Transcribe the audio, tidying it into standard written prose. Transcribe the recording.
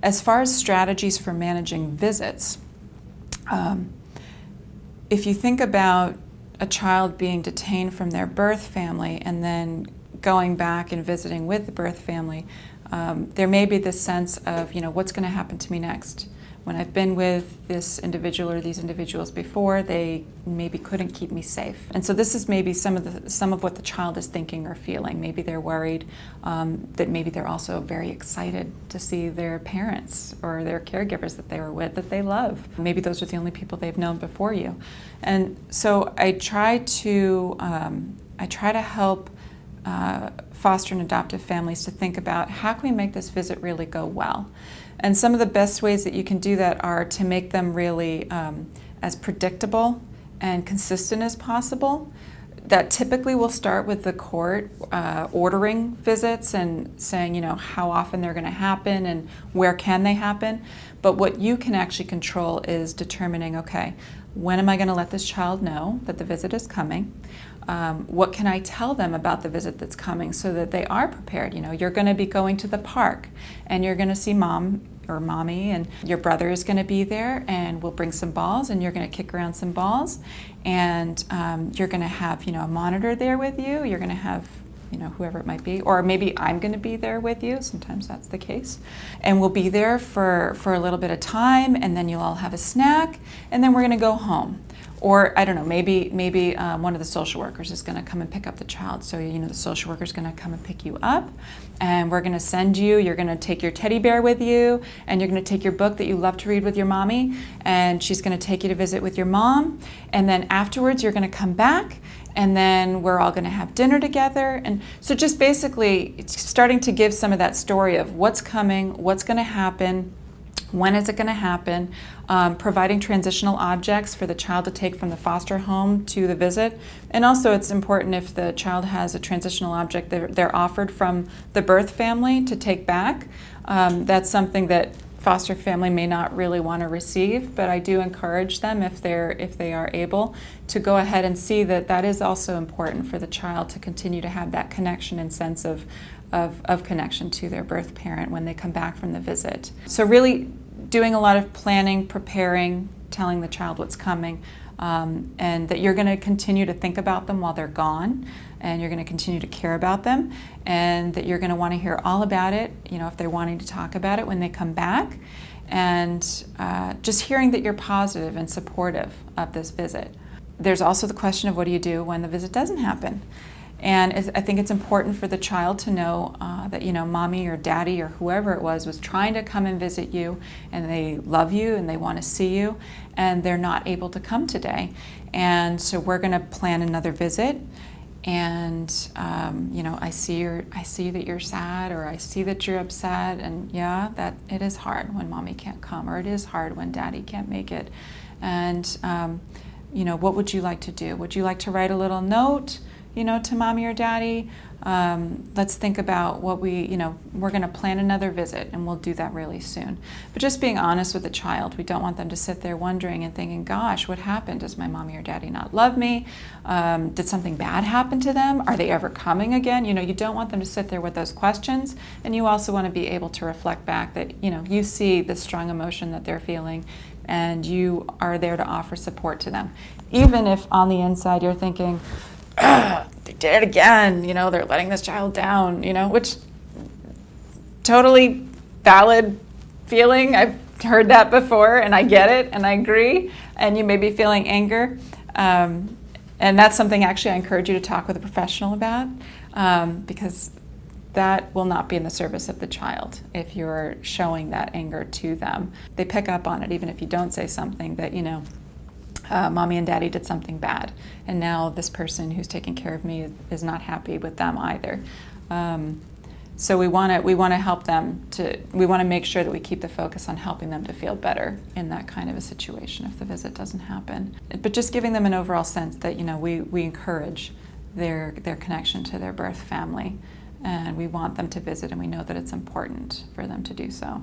As far as strategies for managing visits, if you think about a child being detained from their birth family and then going back and visiting with the birth family, there may be this sense of, what's going to happen to me next? When I've been with this individual or these individuals before, they maybe couldn't keep me safe. And so this is maybe some of what the child is thinking or feeling. Maybe they're worried that maybe they're also very excited to see their parents or their caregivers that they were with, that they love. Maybe those are the only people they've known before you. And so I try to help foster and adoptive families to think about how can we make this visit really go well. And some of the best ways that you can do that are to make them really as predictable and consistent as possible. That typically will start with the court ordering visits and saying, how often they're going to happen and where can they happen. But what you can actually control is determining, okay, when am I going to let this child know that the visit is coming? What can I tell them about the visit that's coming so that they are prepared? You're going to be going to the park and you're going to see mom or mommy, and your brother is going to be there, and we'll bring some balls and you're going to kick around some balls, and you're going to have a monitor there with you. You're going to have whoever it might be, or maybe I'm going to be there with you. Sometimes that's the case. And we'll be there for a little bit of time, and then you'll all have a snack, and then we're going to go home. Or I don't know, maybe one of the social workers is going to come and pick up the child. So the social worker is going to come and pick you up, and we're going to send you. You're going to take your teddy bear with you, and you're going to take your book that you love to read with your mommy, and she's going to take you to visit with your mom. And then afterwards, you're going to come back, and then we're all going to have dinner together. And so just basically, it's starting to give some of that story of what's coming, what's going to happen. When is it going to happen? Providing transitional objects for the child to take from the foster home to the visit. And also it's important if the child has a transitional object they're offered from the birth family to take back. That's something that foster family may not really want to receive, but I do encourage them if they are able to go ahead and see that is also important for the child to continue to have that connection and sense of connection to their birth parent when they come back from the visit. So really doing a lot of planning, preparing, telling the child what's coming, and that you're going to continue to think about them while they're gone, and you're going to continue to care about them, and that you're going to want to hear all about it, if they're wanting to talk about it when they come back, and just hearing that you're positive and supportive of this visit. There's also the question of what do you do when the visit doesn't happen? And I think it's important for the child to know that, mommy or daddy or whoever it was trying to come and visit you, and they love you and they want to see you, and they're not able to come today. And so we're going to plan another visit. And, I see that you're sad, or I see that you're upset. And yeah, that it is hard when mommy can't come, or it is hard when daddy can't make it. And, what would you like to do? Would you like to write a little note, to mommy or daddy? Let's think about what we're going to plan another visit, and we'll do that really soon. But just being honest with the child, we don't want them to sit there wondering and thinking, gosh, what happened? Does my mommy or daddy not love me? Did something bad happen to them? Are they ever coming again? You don't want them to sit there with those questions, and you also want to be able to reflect back that, you see the strong emotion that they're feeling, and you are there to offer support to them. Even if on the inside you're thinking, they did it again, they're letting this child down, which totally valid feeling. I've heard that before, and I get it, and I agree. And you may be feeling anger. And that's something actually I encourage you to talk with a professional about, because that will not be in the service of the child if you're showing that anger to them. They pick up on it, even if you don't say something that, mommy and daddy did something bad, and now this person who's taking care of me is not happy with them either. So we want to help them we want to make sure that we keep the focus on helping them to feel better in that kind of a situation if the visit doesn't happen. But just giving them an overall sense that we encourage their connection to their birth family, and we want them to visit, and we know that it's important for them to do so.